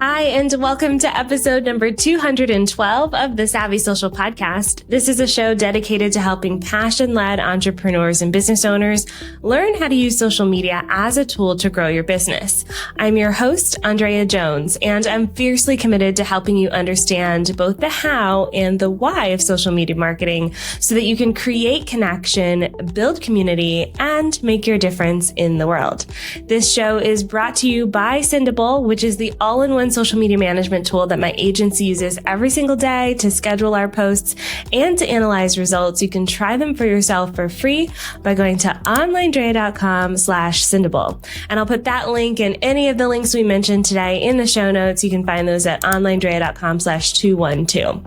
Hi, and welcome to episode number 212 of the Savvy Social Podcast. This is a show dedicated to helping passion-led entrepreneurs and business owners learn how to use social media as a tool to grow your business. I'm your host, Andrea Jones, and I'm fiercely committed to helping you understand both the how and the why of social media marketing so that you can create connection, build community, and make your difference in the world. This show is brought to you by Sendable, which is the all-in-one social media management tool that my agency uses every single day to schedule our posts and to analyze results. You can try them for yourself for free by going to OnlineDrea.com/Sendable. And I'll put that link and any of the links we mentioned today in the show notes. You can find those at OnlineDrea.com/212.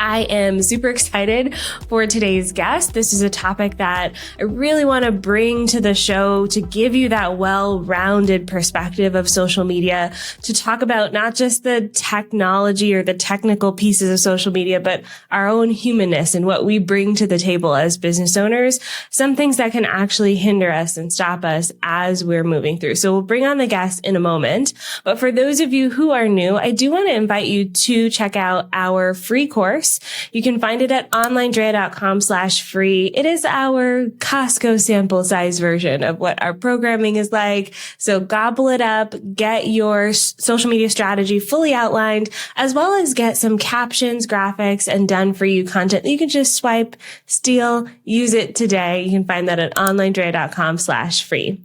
I am super excited for today's guest. This is a topic that I really want to bring to the show to give you that well-rounded perspective of social media, to talk about not just the technology or the technical pieces of social media, but our own humanness and what we bring to the table as business owners, some things that can actually hinder us and stop us as we're moving through. So we'll bring on the guest in a moment. But for those of you who are new, I do want to invite you to check out our free course. You can find it at OnlineDrea.com/free. It is our Costco sample size version of what our programming is like. So gobble it up, get your social media strategy fully outlined, as well as get some captions, graphics, and done for you content that you can just swipe, steal, use it today. You can find that at OnlineDrea.com/free.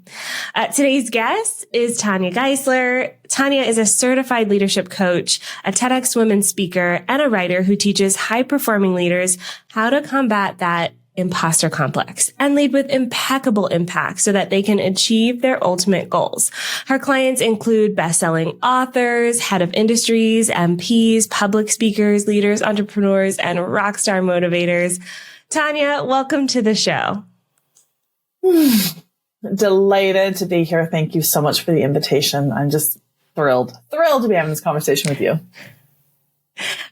Today's guest is Tanya Geisler. Tanya is a certified leadership coach, a TEDxWomen speaker, and a writer who teaches high-performing leaders how to combat that imposter complex and lead with impeccable impact so that they can achieve their ultimate goals. Her clients include best-selling authors, head of industries, MPs, public speakers, leaders, entrepreneurs, and rockstar motivators. Tanya, welcome to the show. Delighted to be here. Thank you so much for the invitation. I'm just thrilled to be having this conversation with you.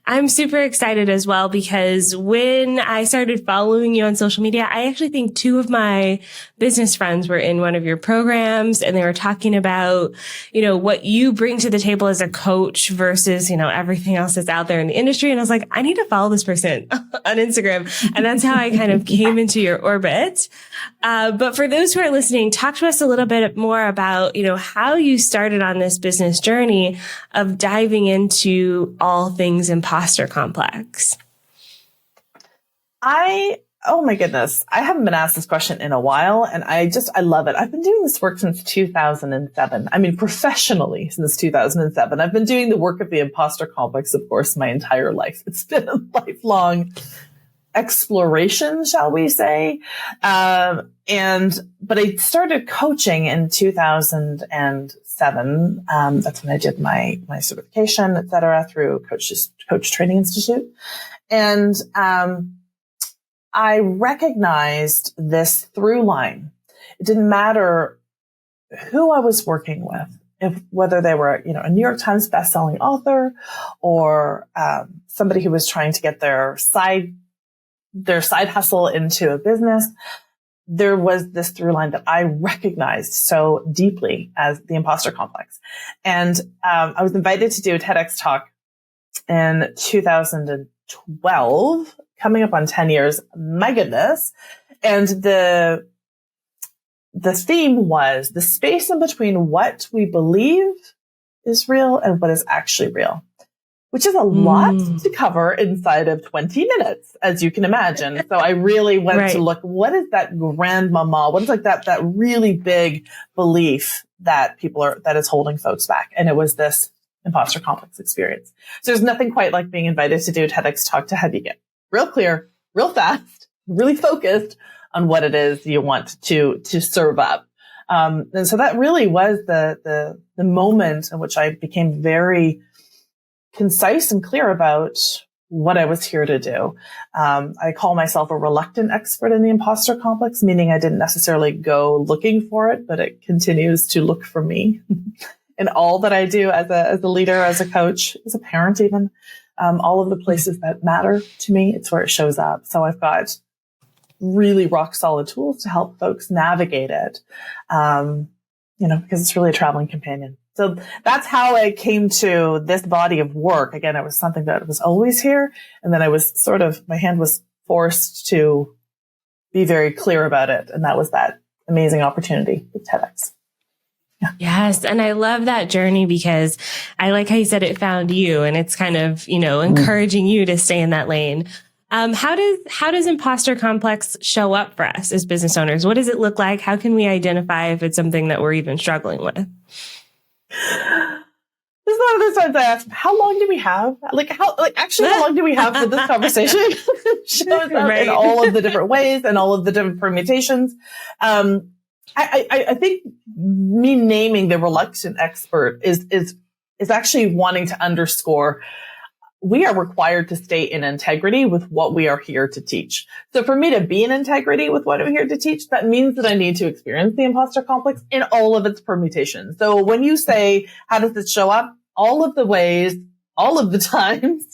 I'm super excited as well because when I started following you on social media, I actually think two of my business friends were in one of your programs and they were talking about, what you bring to the table as a coach versus, everything else that's out there in the industry. And I was like, I need to follow this person on Instagram. And that's how I kind of came into your orbit. But for those who are listening, talk to us a little bit more about, how you started on this business journey of diving into all things imposter complex. Oh my goodness. I haven't been asked this question in a while and I love it. I've been doing this work since 2007. I mean, professionally since 2007. I've been doing the work of the imposter complex, of course, my entire life. It's been a lifelong exploration, shall we say. But I started coaching in 2007. That's when I did my certification, et cetera, through Coach Training Institute. And, I recognized this through line. It didn't matter who I was working with, whether they were, a New York Times bestselling author or, somebody who was trying to get their side hustle into a business. There was this through line that I recognized so deeply as the imposter complex. And I was invited to do a TEDx talk in 2012, coming up on 10 years. My goodness. And the theme was the space in between what we believe is real and what is actually real, which is a lot to cover inside of 20 minutes, as you can imagine. So I really went to look, what is that grandmama? What is like that really big belief that that is holding folks back? And it was this imposter complex experience. So there's nothing quite like being invited to do a TEDx talk to have you get real clear, real fast, really focused on what it is you want to serve up. And so that really was the moment in which I became very concise and clear about what I was here to do. I call myself a reluctant expert in the imposter complex, meaning I didn't necessarily go looking for it, but it continues to look for me in all that I do as a leader, as a coach, as a parent, even. All of the places that matter to me, it's where it shows up. So I've got really rock solid tools to help folks navigate it. Because it's really a traveling companion. So that's how I came to this body of work. Again, it was something that was always here. And then I was my hand was forced to be very clear about it. And that was that amazing opportunity with TEDx. Yeah. Yes. And I love that journey because I like how you said it found you, and it's kind of, encouraging you to stay in that lane. How does imposter complex show up for us as business owners? What does it look like? How can we identify if it's something that we're even struggling with? There's a lot of times I ask, how long do we have? How long do we have for this conversation? It shows up in all of the different ways and all of the different permutations. I think me naming the reluctant expert is actually wanting to underscore we are required to stay in integrity with what we are here to teach. So for me to be in integrity with what I'm here to teach, that means that I need to experience the imposter complex in all of its permutations. So when you say, how does it show up? All of the ways, all of the times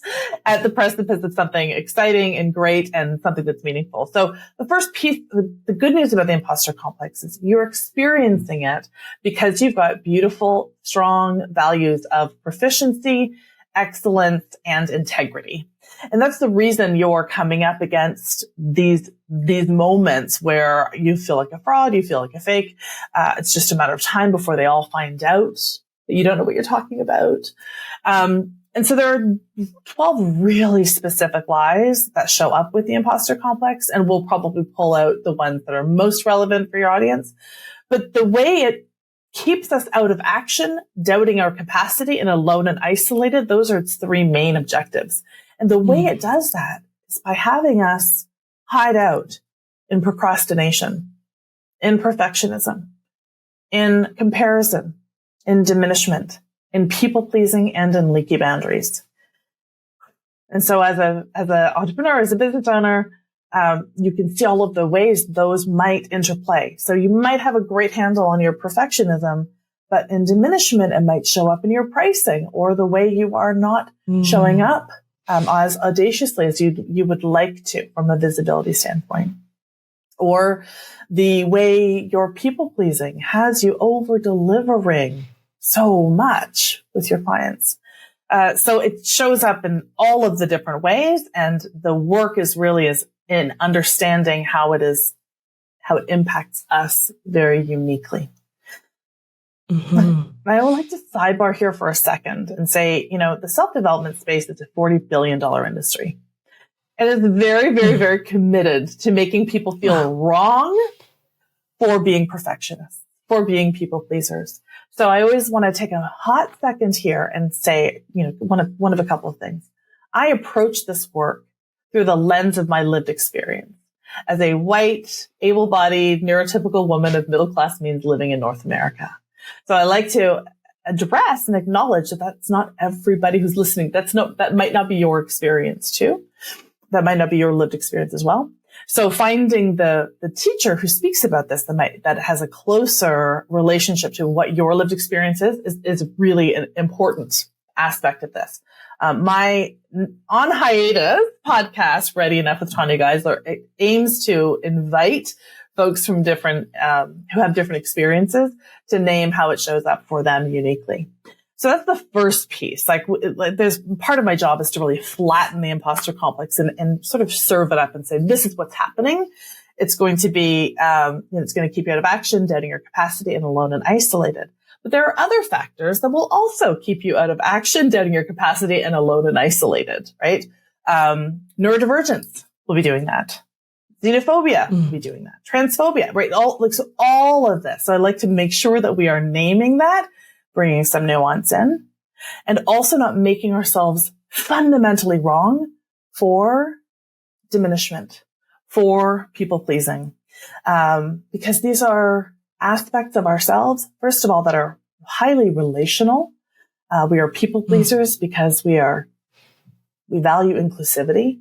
at the precipice of something exciting and great and something that's meaningful. So the first piece, the good news about the imposter complex is you're experiencing it because you've got beautiful, strong values of proficiency, excellence, and integrity. And that's the reason you're coming up against these moments where you feel like a fraud, you feel like a fake. It's just a matter of time before they all find out that you don't know what you're talking about. And so there are 12 really specific lies that show up with the imposter complex, and we'll probably pull out the ones that are most relevant for your audience. But the way it keeps us out of action, doubting our capacity, and alone and isolated, those are its three main objectives. And the way it does that is by having us hide out in procrastination, in perfectionism, in comparison, in diminishment, in people pleasing, and in leaky boundaries. And so as an entrepreneur, as a business owner, you can see all of the ways those might interplay. So you might have a great handle on your perfectionism, but in diminishment, it might show up in your pricing or the way you are not showing up as audaciously as you would like to from a visibility standpoint. Or the way your people pleasing has you over delivering so much with your clients. So it shows up in all of the different ways, and the work is in understanding how it impacts us very uniquely. Mm-hmm. I would like to sidebar here for a second and say, the self-development space is a $40 billion industry. And it's very, very, very committed to making people feel wrong for being perfectionists, for being people pleasers. So I always want to take a hot second here and say, one of a couple of things. I approach this work through the lens of my lived experience as a white, able-bodied, neurotypical woman of middle-class means living in North America. So I like to address and acknowledge that that's not everybody who's listening. That might not be your experience too. That might not be your lived experience as well. So finding the teacher who speaks about this that has a closer relationship to what your lived experience is really an important aspect of this. My On Hiatus podcast, Ready Enough with Tanya Geisler, aims to invite folks from different, who have different experiences to name how it shows up for them uniquely. So that's the first piece. Like there's part of my job is to really flatten the imposter complex and sort of serve it up and say, this is what's happening. It's going to be, it's going to keep you out of action, doubting your capacity, and alone and isolated. But there are other factors that will also keep you out of action, doubting your capacity, and alone and isolated, right? Neurodivergence will be doing that. Xenophobia will be doing that. Transphobia, right? All of this. So I like to make sure that we are naming that, bringing some nuance in, and also not making ourselves fundamentally wrong for diminishment, for people pleasing. Because these are aspects of ourselves, first of all, that are highly relational. We are people pleasers because we value inclusivity.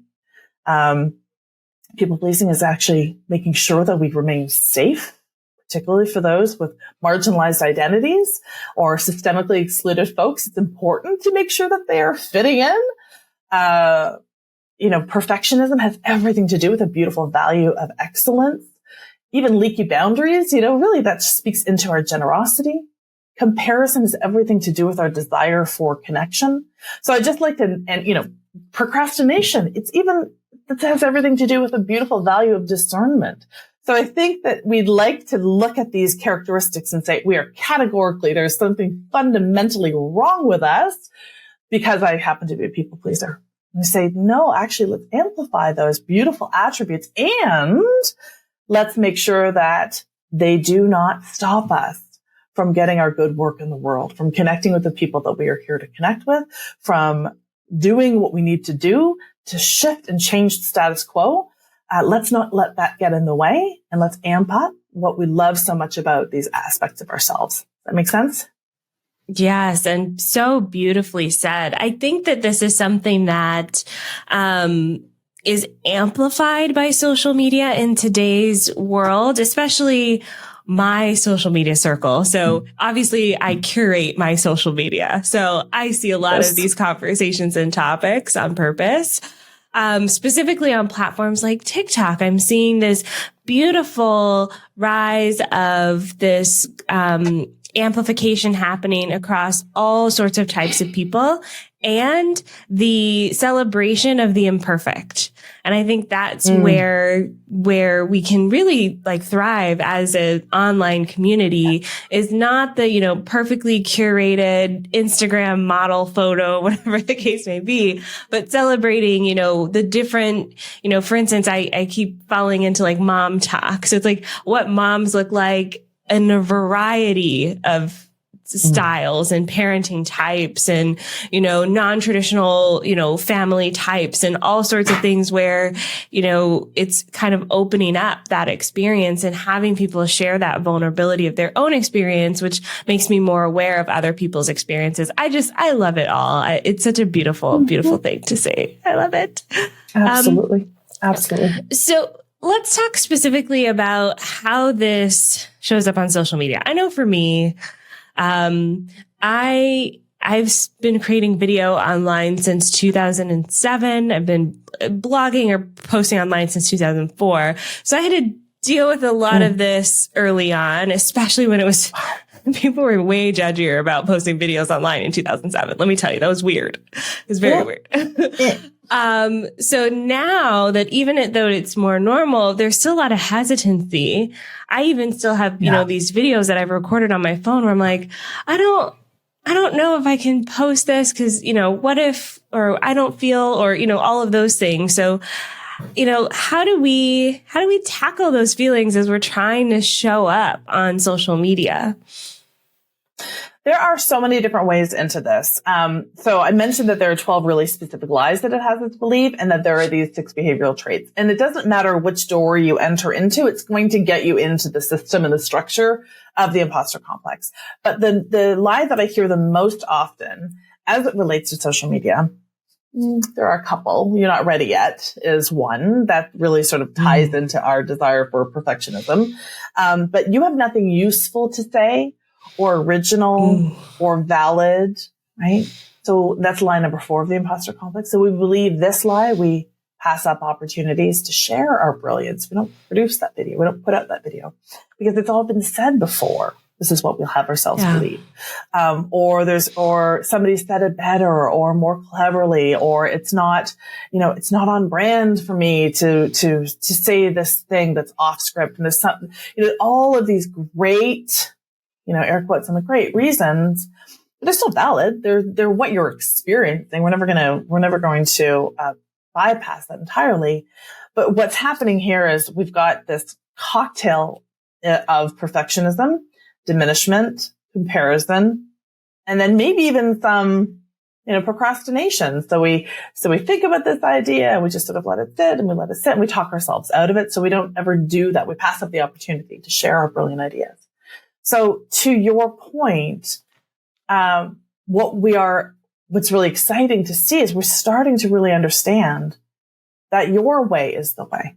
People pleasing is actually making sure that we remain safe, particularly for those with marginalized identities or systemically excluded folks. It's important to make sure that they are fitting in. Perfectionism has everything to do with a beautiful value of excellence. Even leaky boundaries, really that speaks into our generosity, comparison has everything to do with our desire for connection. So I just like to, and procrastination, it has everything to do with the beautiful value of discernment. So I think that we'd like to look at these characteristics and say, there's something fundamentally wrong with us because I happen to be a people pleaser. And we say, no, actually, let's amplify those beautiful attributes and let's make sure that they do not stop us from getting our good work in the world, from connecting with the people that we are here to connect with, from doing what we need to do to shift and change the status quo. Let's not let that get in the way, and let's amp up what we love so much about these aspects of ourselves. Does that make sense? Yes, and so beautifully said. I think that this is something that is amplified by social media in today's world, especially my social media circle. So obviously I curate my social media. So I see a lot of these conversations and topics on purpose. Specifically on platforms like TikTok, I'm seeing this beautiful rise of this, amplification happening across all sorts of types of people and the celebration of the imperfect. And I think that's where we can really thrive as an online community is not the, perfectly curated Instagram model photo, whatever the case may be, but celebrating, the different, for instance, I keep falling into mom talk. So it's what moms look like in a variety of styles and parenting types and, non-traditional, family types and all sorts of things where, it's kind of opening up that experience and having people share that vulnerability of their own experience, which makes me more aware of other people's experiences. I love it all. It's such a beautiful, beautiful thing to say. I love it. Absolutely. Absolutely. So let's talk specifically about how this shows up on social media. I know for me, I've been creating video online since 2007. I've been blogging or posting online since 2004. So I had to deal with a lot of this early on, especially when people were way judgier about posting videos online in 2007. Let me tell you, that was weird. It was very weird. So now that even though it's more normal, there's still a lot of hesitancy. I even still have, these videos that I've recorded on my phone where I'm like, I don't know if I can post this because, what if, or I don't feel, or, all of those things. So, how do we tackle those feelings as we're trying to show up on social media? There are so many different ways into this. So I mentioned that there are 12 really specific lies that it has us believe, and that there are these 6 behavioral traits. And it doesn't matter which door you enter into, it's going to get you into the system and the structure of the imposter complex. But the lie that I hear the most often as it relates to social media, there are a couple. You're not ready yet is one that really sort of ties into our desire for perfectionism. But you have nothing useful to say or original or valid, right? So that's lie number 4 of the imposter complex. So we believe this lie, we pass up opportunities to share our brilliance. We don't produce that video. We don't put out that video because it's all been said before. This is what we'll have ourselves believe. Or somebody said it better or more cleverly, or it's not on brand for me to say this thing that's off script. And there's something, all of these great, air quotes on the great reasons, but they're still valid. They're what you're experiencing. We're never going to bypass that entirely. But what's happening here is we've got this cocktail of perfectionism, diminishment, comparison, and then maybe even some, procrastination. So we think about this idea and we just sort of let it sit and we talk ourselves out of it. So we don't ever do that. We pass up the opportunity to share our brilliant ideas. So to your point, what's really exciting to see is we're starting to really understand that your way is the way,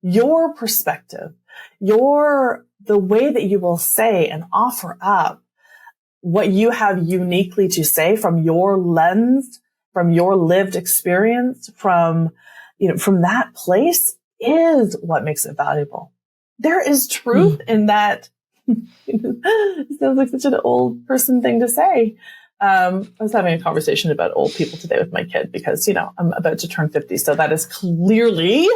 your perspective, the way that you will say and offer up what you have uniquely to say from your lens, from your lived experience, from that place is what makes it valuable. There is truth in that It sounds like such an old person thing to say. I was having a conversation about old people today with my kid because, I'm about to turn 50. So that is clearly,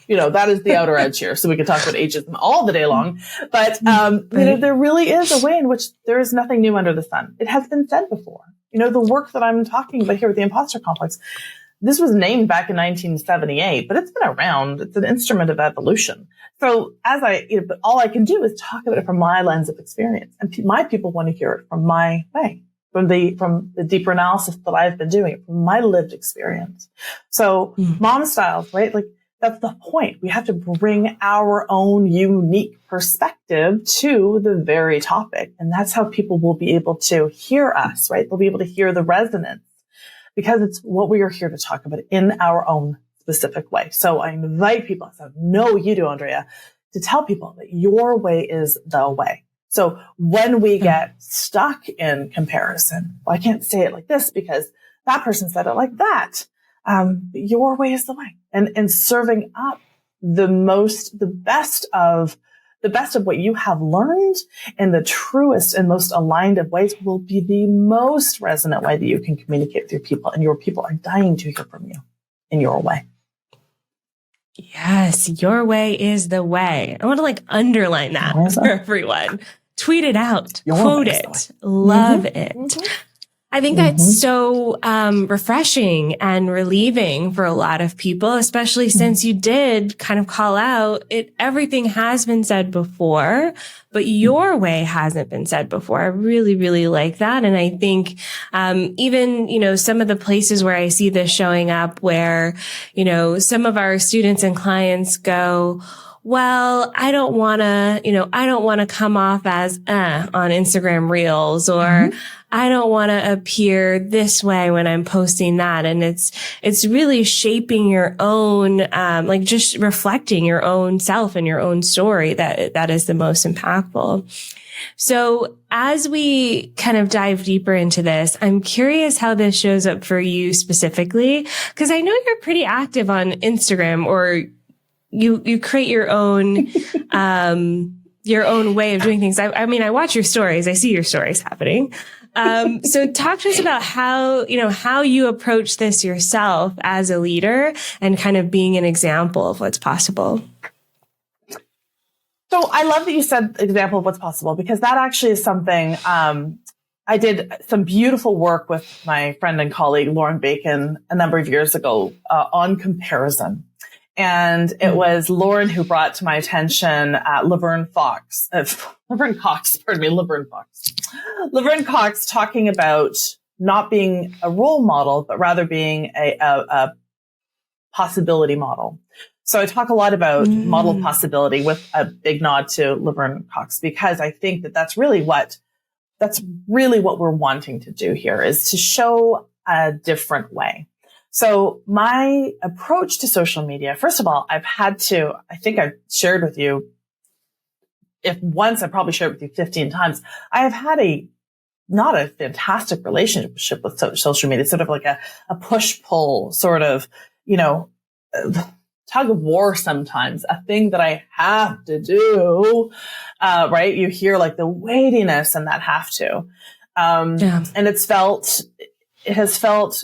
that is the outer edge here. So we could talk about ageism all the day long. But, there really is a way in which there is nothing new under the sun. It has been said before. The work that I'm talking about here with the Imposter Complex, this was named back in 1978, but it's been around. It's an instrument of evolution. So but all I can do is talk about it from my lens of experience. And my people want to hear it from my way, from the deeper analysis that I've been doing, from my lived experience. So mom styles, right? Like, that's the point. We have to bring our own unique perspective to the very topic. And that's how people will be able to hear us, right? They'll be able to hear the resonance because it's what we are here to talk about in our own specific way. So I invite people, so I know you do, Andrea, to tell people that your way is the way. So when we get stuck in comparison, well, I can't say it like this because that person said it like that. Your way is the way, and serving up the best of what you have learned in the truest and most aligned of ways will be the most resonant way that you can communicate with your people, and your people are dying to hear from you in your way. Yes, your way is the way. I want to underline that for everyone. Tweet it out, quote it, love it. I think that's so refreshing and relieving for a lot of people, especially since you did kind of call out it. Everything has been said before, but your way hasn't been said before. I really, really like that. And I think even, some of the places where I see this showing up where, some of our students and clients go, well, I don't want to come off as on Instagram Reels, or I don't want to appear this way when I'm posting that. And it's really shaping your own, just reflecting your own self and your own story that is the most impactful. So as we kind of dive deeper into this, I'm curious how this shows up for you specifically, because I know you're pretty active on Instagram, or you create your own way of doing things. I mean, I watch your stories. I see your stories happening. So talk to us about how you approach this yourself as a leader and kind of being an example of what's possible. So I love that you said example of what's possible, because that actually is something, I did some beautiful work with my friend and colleague, Lauren Bacon, a number of years ago, on comparison. And it was Lauren who brought to my attention Laverne Cox talking about not being a role model, but rather being a possibility model. So I talk a lot about model possibility with a big nod to Laverne Cox, because I think that that's really what we're wanting to do here, is to show a different way. So my approach to social media, first of all, I think I've shared with you, if once I probably shared with you 15 times, I have had not a fantastic relationship with social media, sort of like a push-pull sort of, tug of war sometimes, a thing that I have to do, right? You hear like the weightiness and that have to. And it has felt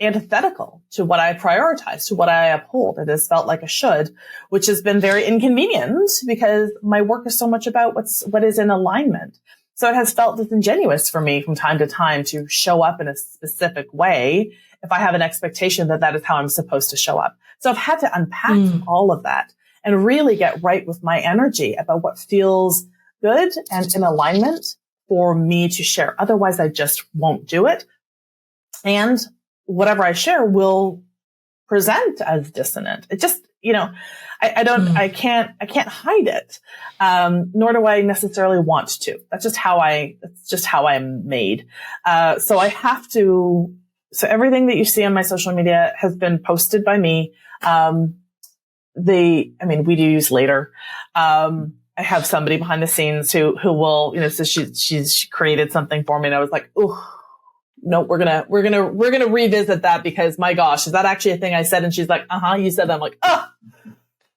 antithetical to what I prioritize, to what I uphold. It has felt like a should, which has been very inconvenient because my work is so much about what is in alignment. So it has felt disingenuous for me from time to time to show up in a specific way if I have an expectation that is how I'm supposed to show up. So I've had to unpack all of that and really get right with my energy about what feels good and in alignment for me to share. Otherwise, I just won't do it. And whatever I share will present as dissonant. It just, I can't hide it. Nor do I necessarily want to. That's just how I'm made. So everything that you see on my social media has been posted by me. We do use later. I have somebody behind the scenes who will, so she created something for me, and I was like, ooh, no, we're gonna revisit that, because my gosh, is that actually a thing I said? And she's like, you said that. I'm like, oh,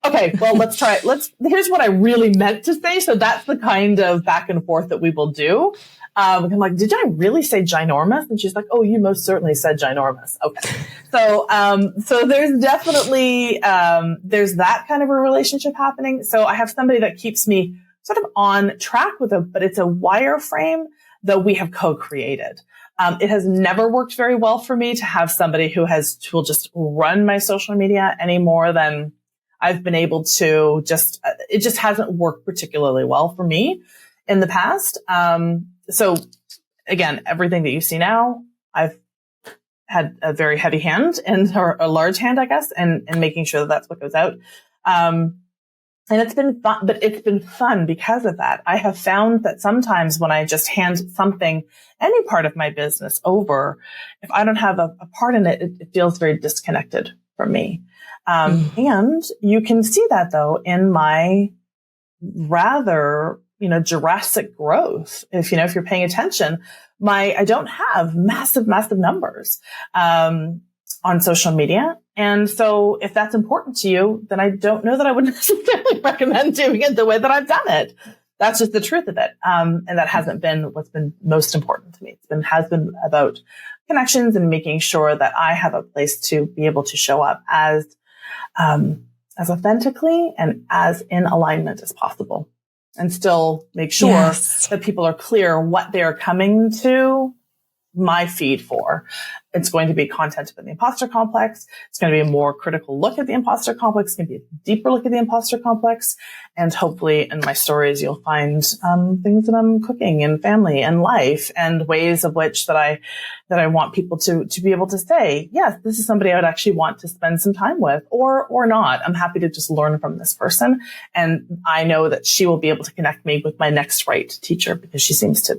Okay, well, let's try it. Here's what I really meant to say. So that's the kind of back and forth that we will do. I'm like, did I really say ginormous? And she's like, oh, you most certainly said ginormous. Okay. So there's definitely, there's that kind of a relationship happening. So I have somebody that keeps me sort of on track but it's a wireframe that we have co-created. It has never worked very well for me to have somebody who will just run my social media any more than I've been able to it just hasn't worked particularly well for me in the past. So again, everything that you see now, I've had a very heavy hand or a large hand, I guess, and making sure that that's what goes out. And it's been fun, but it's been fun because of that. I have found that sometimes when I just hand something, any part of my business over, if I don't have a part in it, it feels very disconnected from me. And you can see that though in my rather, Jurassic growth. If you're paying attention, I don't have massive numbers, on social media. And so if that's important to you, then I don't know that I would necessarily recommend doing it the way that I've done it. That's just the truth of it. And that hasn't been what's been most important to me. Has been about connections and making sure that I have a place to be able to show up as authentically and as in alignment as possible, and still make sure that people are clear what they're coming to my feed for. It's going to be content about the imposter complex. It's going to be a more critical look at the imposter complex. It's going to be a deeper look at the imposter complex. And hopefully in my stories, you'll find things that I'm cooking in family and life, and ways of which that I want people to be able to say, yes, this is somebody I would actually want to spend some time with, or not. I'm happy to just learn from this person. And I know that she will be able to connect me with my next right teacher, because she seems to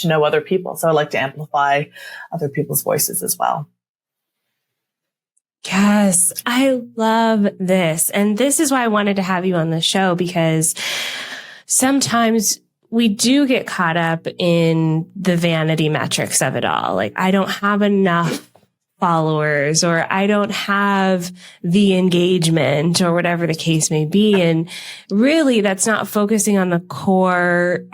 know other people. So I like to amplify other people's voices as well. Yes, I love this. And this is why I wanted to have you on the show, because sometimes we do get caught up in the vanity metrics of it all. Like, I don't have enough followers, or I don't have the engagement, or whatever the case may be. And really, that's not focusing on the core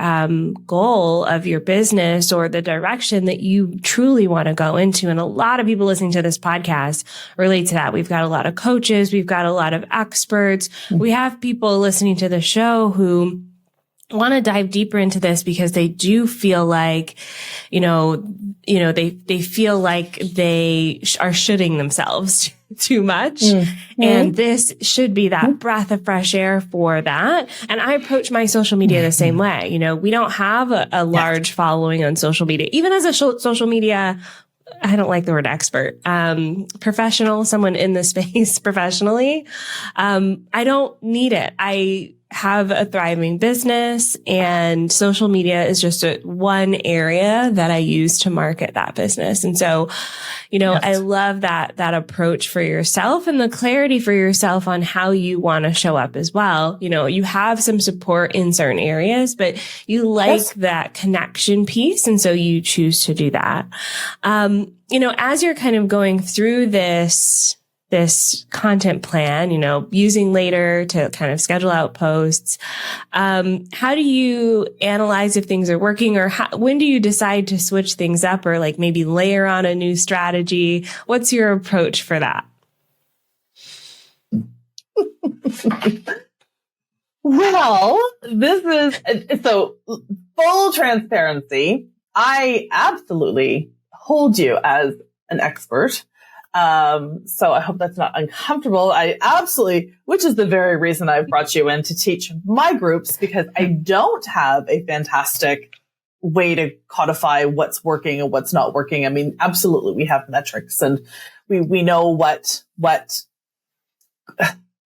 goal of your business or the direction that you truly want to go into. And a lot of people listening to this podcast relate to that. We've got a lot of coaches. We've got a lot of experts. We have people listening to the show who want to dive deeper into this because they do feel like, they feel like they are shooting themselves too much. Mm-hmm. And this should be that breath of fresh air for that. And I approach my social media the same way. We don't have a large following on social media, even as a social media, I don't like the word expert, professional, someone in the space professionally. I don't need it. I have a thriving business, and social media is just one area that I use to market that business. And so, I love that approach for yourself and the clarity for yourself on how you want to show up as well. You have some support in certain areas, but you like that connection piece. And so you choose to do that. As you're kind of going through this content plan, using Later to kind of schedule out posts. How do you analyze if things are working, or when do you decide to switch things up, or like maybe layer on a new strategy? What's your approach for that? Well, this is so full transparency. I absolutely hold you as an expert. So I hope that's not uncomfortable. Which is the very reason I've brought you in to teach my groups, because I don't have a fantastic way to codify what's working and what's not working. I mean, absolutely, we have metrics, and we know what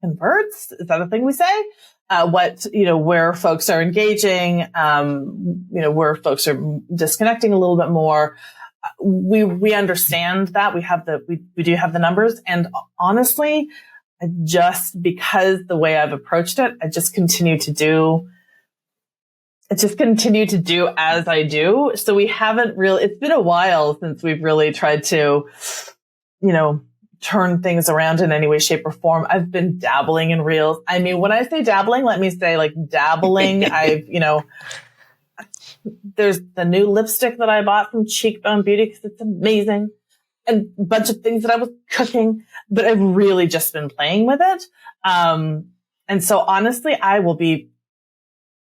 converts. Is that a thing we say? Where folks are engaging, where folks are disconnecting a little bit more. We understand that we do have the numbers, and honestly, because the way I've approached it, I just continue to do as I do. So we haven't really, it's been a while since we've really tried to, turn things around in any way, shape, or form. I've been dabbling in reels. I mean, when I say dabbling, let me say like dabbling. There's the new lipstick that I bought from Cheekbone Beauty because it's amazing, and a bunch of things that I was cooking, but I've really just been playing with it. And so honestly, I will be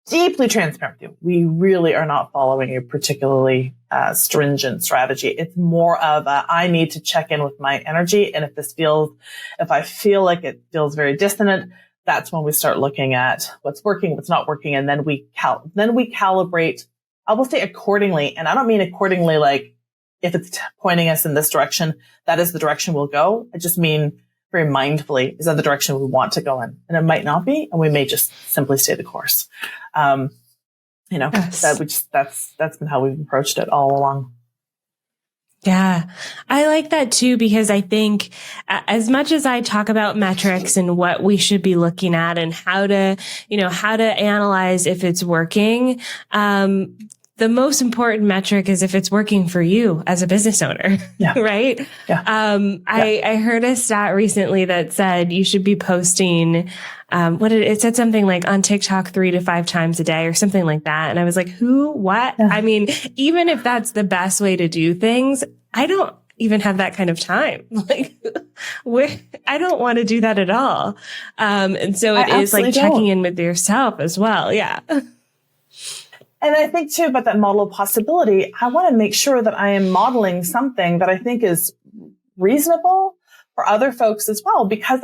deeply transparent with you. We really are not following a particularly stringent strategy. It's more of I need to check in with my energy. And if I feel like it feels very dissonant, that's when we start looking at what's working, what's not working. And then we calibrate, I will say accordingly. And I don't mean accordingly, like if it's pointing us in this direction, that is the direction we'll go. I just mean very mindfully, is that the direction we want to go in? And it might not be, and we may just simply stay the course. Yes. That's been how we've approached it all along. Yeah, I like that too, because I think as much as I talk about metrics and what we should be looking at and how to analyze if it's working, the most important metric is if it's working for you as a business owner, yeah. right? Yeah. I heard a stat recently that said you should be posting, it said something like on TikTok 3 to 5 times a day or something like that. And I was like, what? Yeah. I mean, even if that's the best way to do things, I don't even have that kind of time. Like, I don't want to do that at all. And so it is like checking in with yourself as well. Yeah. And I think too, about that model of possibility, I want to make sure that I am modeling something that I think is reasonable for other folks as well, because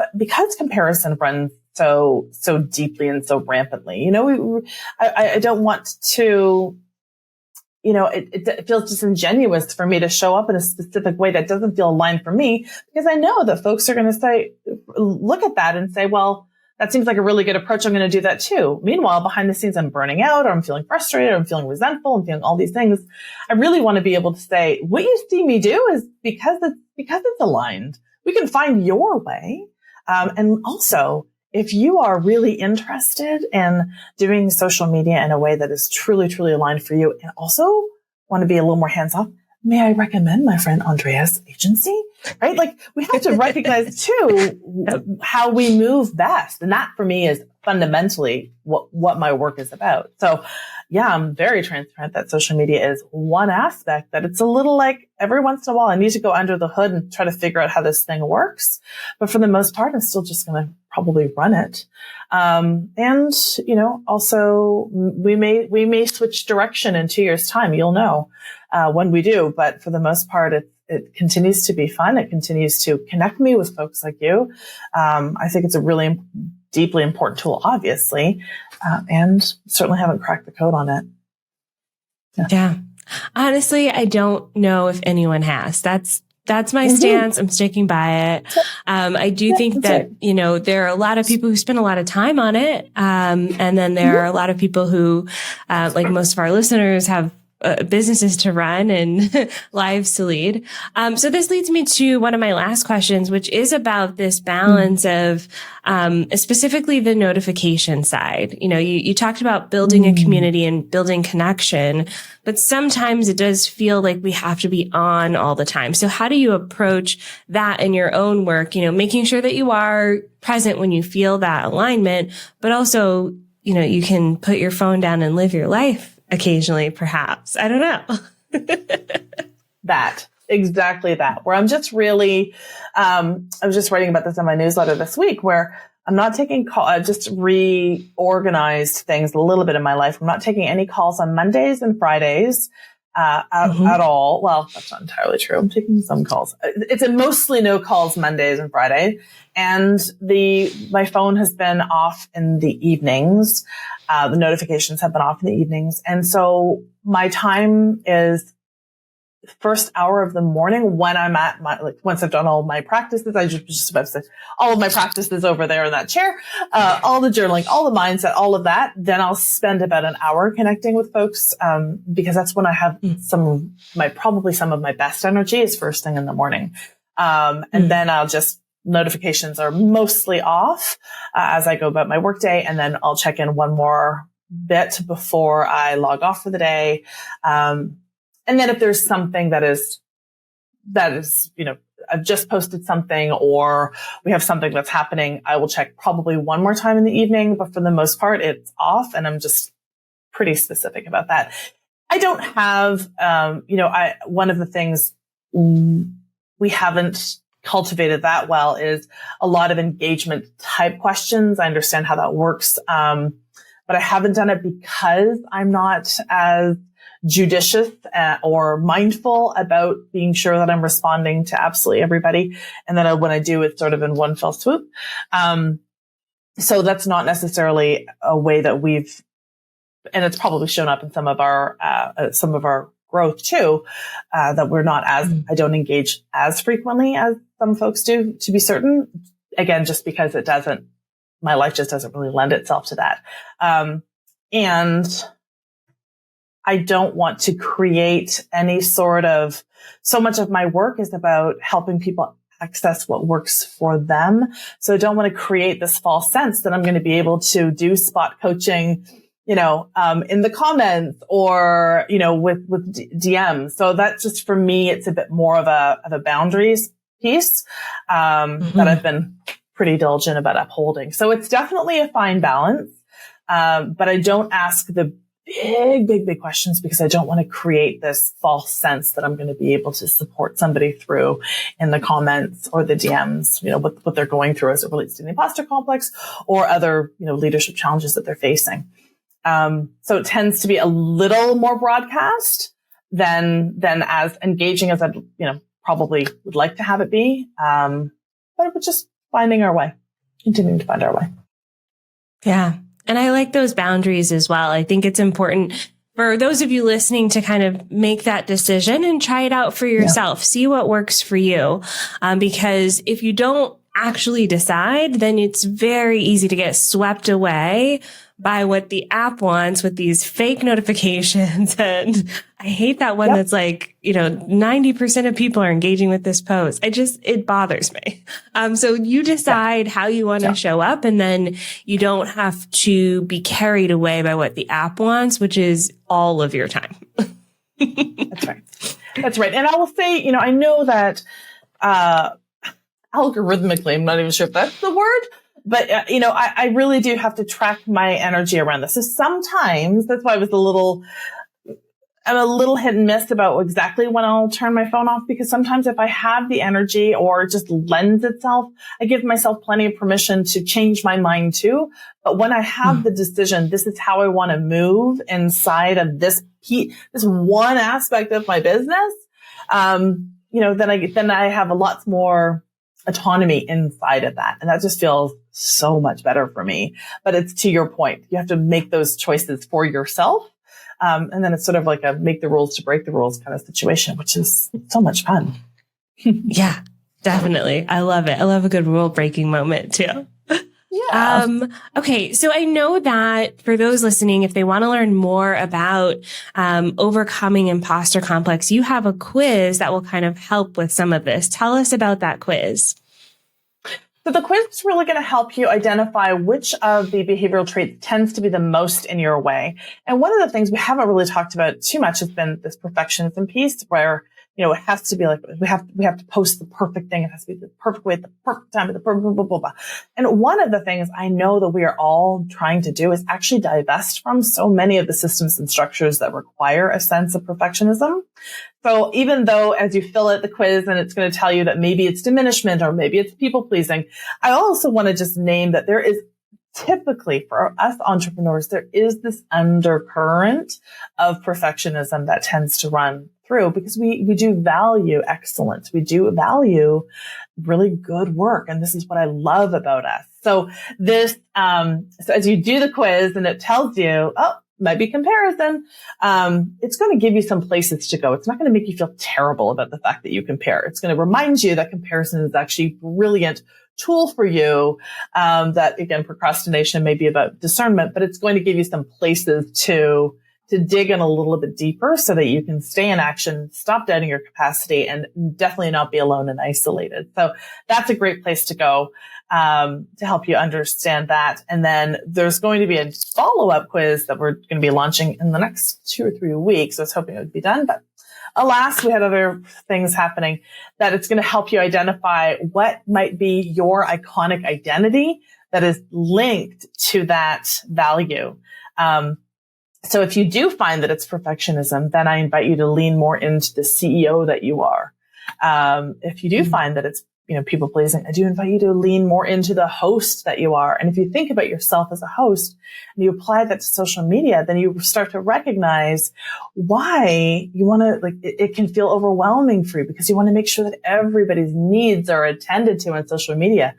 comparison runs so deeply and so rampantly. I don't want to, it feels disingenuous for me to show up in a specific way that doesn't feel aligned for me, because I know that folks are going to look at that and say, well, that seems like a really good approach. I'm going to do that too. Meanwhile, behind the scenes, I'm burning out, or I'm feeling frustrated, or I'm feeling resentful, I'm feeling all these things. I really want to be able to say, what you see me do is because it's aligned. We can find your way. And also, if you are really interested in doing social media in a way that is truly, truly aligned for you, and also want to be a little more hands-off, may I recommend my friend Andrea's agency? Right? Like, we have to recognize too how we move best. And that for me is fundamentally what my work is about. So yeah, I'm very transparent that social media is one aspect that it's a little like every once in a while I need to go under the hood and try to figure out how this thing works. But for the most part, I'm still just going to probably run it. And also we may switch direction in 2 years' time. You'll know when we do, but for the most part, it continues to be fun. It continues to connect me with folks like you. I think it's a really deeply important tool, obviously, and certainly haven't cracked the code on it. Yeah. Honestly, I don't know if anyone has. That's my stance. I'm sticking by it. I do think that, there are a lot of people who spend a lot of time on it. And then there are a lot of people who, like most of our listeners, have businesses to run and lives to lead. So this leads me to one of my last questions, which is about this balance of, specifically the notification side. You talked about building a community and building connection, but sometimes it does feel like we have to be on all the time. So how do you approach that in your own work? Making sure that you are present when you feel that alignment, but also, you can put your phone down and live your life occasionally, perhaps. I don't know. Exactly that, where I'm just really, I was just writing about this in my newsletter this week, where I'm not taking call. I just reorganized things a little bit in my life. I'm not taking any calls on Mondays and Fridays, at all. Well, that's not entirely true. I'm taking some calls. It's mostly no calls Mondays and Friday. And my phone has been off in the evenings. The notifications have been off in the evenings. And so my time is first hour of the morning when I'm at once I've done all my practices. I just about to say all of my practices over there in that chair, all the journaling, all the mindset, all of that. Then I'll spend about an hour connecting with folks, because that's when I have probably some of my best energy is first thing in the morning. And then notifications are mostly off, as I go about my workday. And then I'll check in one more bit before I log off for the day. And then if there's something that is, I've just posted something or we have something that's happening, I will check probably one more time in the evening, but for the most part, it's off and I'm just pretty specific about that. I don't have, one of the things we haven't cultivated that well is a lot of engagement type questions. I understand how that works. But I haven't done it because I'm not as judicious or mindful about being sure that I'm responding to absolutely everybody. And then when I do, it's sort of in one fell swoop. So that's not necessarily a way that and it's probably shown up in some of our growth too, that we're not I don't engage as frequently as some folks do, to be certain. Again, just because my life just doesn't really lend itself to that. And I don't want to create any so much of my work is about helping people access what works for them. So I don't want to create this false sense that I'm going to be able to do spot coaching, in the comments or, with DMs. So that's just, for me, it's a bit more of a boundaries piece, that I've been pretty diligent about upholding. So it's definitely a fine balance. But I don't ask the big questions because I don't want to create this false sense that I'm going to be able to support somebody through in the comments or the DMs, what they're going through as it relates to the imposter complex or other, leadership challenges that they're facing. So it tends to be a little more broadcast than as engaging as I'd, probably would like to have it be. But we're just continuing to find our way. Yeah. And I like those boundaries as well. I think it's important for those of you listening to kind of make that decision and try it out for yourself. Yeah. See what works for you. Because if you don't actually decide, then it's very easy to get swept away by what the app wants with these fake notifications. And I hate that one that's like, 90% of people are engaging with this post. It bothers me. So you decide how you want to show up, and then you don't have to be carried away by what the app wants, which is all of your time. That's right. That's right. And I will say, I know that, algorithmically, I'm not even sure if that's the word, but, I really do have to track my energy around this. So sometimes that's why I'm a little hit and miss about exactly when I'll turn my phone off, because sometimes if I have the energy or it just lends itself, I give myself plenty of permission to change my mind too. But when I have the decision, this is how I want to move inside of this one aspect of my business, then I have a lot more autonomy inside of that. And that just feels so much better for me. But it's to your point. You have to make those choices for yourself. And then it's sort of like a make the rules to break the rules kind of situation, which is so much fun. Yeah, definitely. I love it. I love a good rule breaking moment too. Yeah. Okay. So I know that for those listening, if they want to learn more about overcoming imposter complex, you have a quiz that will kind of help with some of this. Tell us about that quiz. So the quiz is really going to help you identify which of the behavioral traits tends to be the most in your way. And one of the things we haven't really talked about too much has been this perfectionism piece where, it has to be like, we have to post the perfect thing. It has to be the perfect way at the perfect time at the perfect blah, blah, blah, blah. And one of the things I know that we are all trying to do is actually divest from so many of the systems and structures that require a sense of perfectionism. So even though as you fill out the quiz and it's going to tell you that maybe it's diminishment or maybe it's people pleasing, I also want to just name that there is typically for us entrepreneurs, there is this undercurrent of perfectionism that tends to run through because we do value excellence. We do value really good work. And this is what I love about us. So this, so as you do the quiz and it tells you, might be comparison, it's going to give you some places to go. It's not going to make you feel terrible about the fact that you compare. It's going to remind you that comparison is actually a brilliant tool for you. That again, procrastination may be about discernment, but it's going to give you some places to dig in a little bit deeper so that you can stay in action, stop doubting your capacity, and definitely not be alone and isolated. So that's a great place to go, to help you understand that. And then there's going to be a follow-up quiz that we're going to be launching in the next 2 or 3 weeks. I was hoping it would be done, but alas, we had other things happening, that it's going to help you identify what might be your iconic identity that is linked to that value. So if you do find that it's perfectionism, then I invite you to lean more into the CEO that you are. If you do find that it's, people pleasing, I do invite you to lean more into the host that you are. And if you think about yourself as a host and you apply that to social media, then you start to recognize why you want to, it can feel overwhelming for you because you want to make sure that everybody's needs are attended to on social media.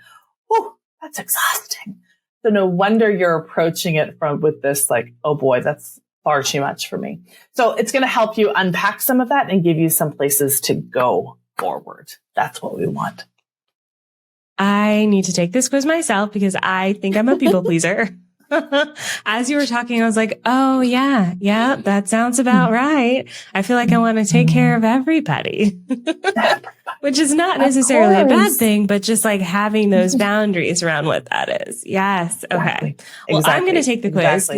Whew, that's exhausting. So no wonder you're approaching it with this oh boy, that's far too much for me. So it's going to help you unpack some of that and give you some places to go forward. That's what we want. I need to take this quiz myself because I think I'm a people pleaser. As you were talking, I was like, oh yeah, that sounds about right. I feel like I want to take care of everybody, which is not necessarily a bad thing, but just having those boundaries around what that is. Yes. Okay. Well, I'm going to take the quiz.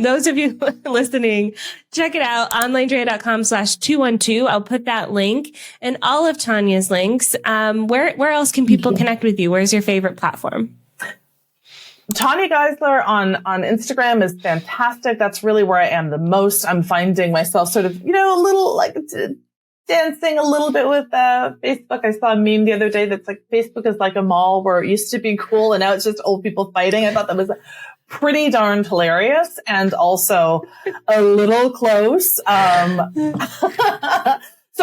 Those of you listening, check it out. OnlineDrea.com/212. I'll put that link and all of Tanya's links. Where else can people connect with you? Where's your favorite platform? Tanya Geisler on Instagram is fantastic. That's really where I am the most. I'm finding myself sort of, a little dancing a little bit with Facebook. I saw a meme the other day that's Facebook is like a mall where it used to be cool and now it's just old people fighting. I thought that was pretty darn hilarious and also a little close. So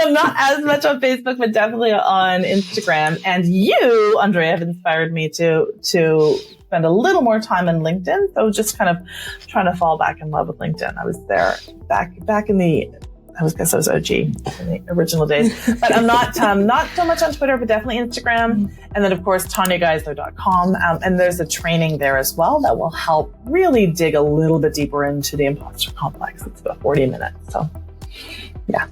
I'm not as much on Facebook, but definitely on Instagram. And you, Andrea, have inspired me to spend a little more time on LinkedIn. So just kind of trying to fall back in love with LinkedIn. I was there back in the, I guess I was OG in the original days, but I'm not so much on Twitter, but definitely Instagram. And then of course, TanyaGeisler.com. And there's a training there as well that will help really dig a little bit deeper into the Imposter Complex. It's about 40 minutes. So yeah.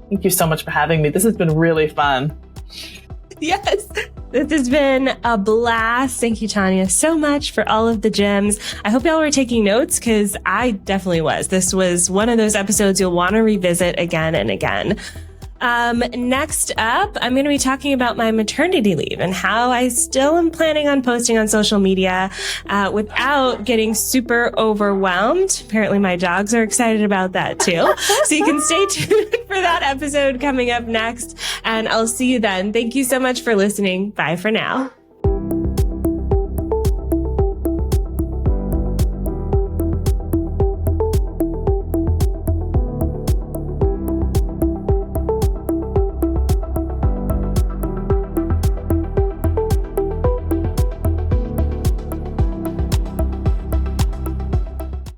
Thank you so much for having me. This has been really fun. Yes, this has been a blast. Thank you, Tanya, so much for all of the gems. I hope y'all were taking notes because I definitely was. This was one of those episodes you'll want to revisit again and again. Next up, I'm going to be talking about my maternity leave and how I still am planning on posting on social media without getting super overwhelmed. Apparently my dogs are excited about that too. So you can stay tuned for that episode coming up next, and I'll see you then. Thank you so much for listening. Bye for now.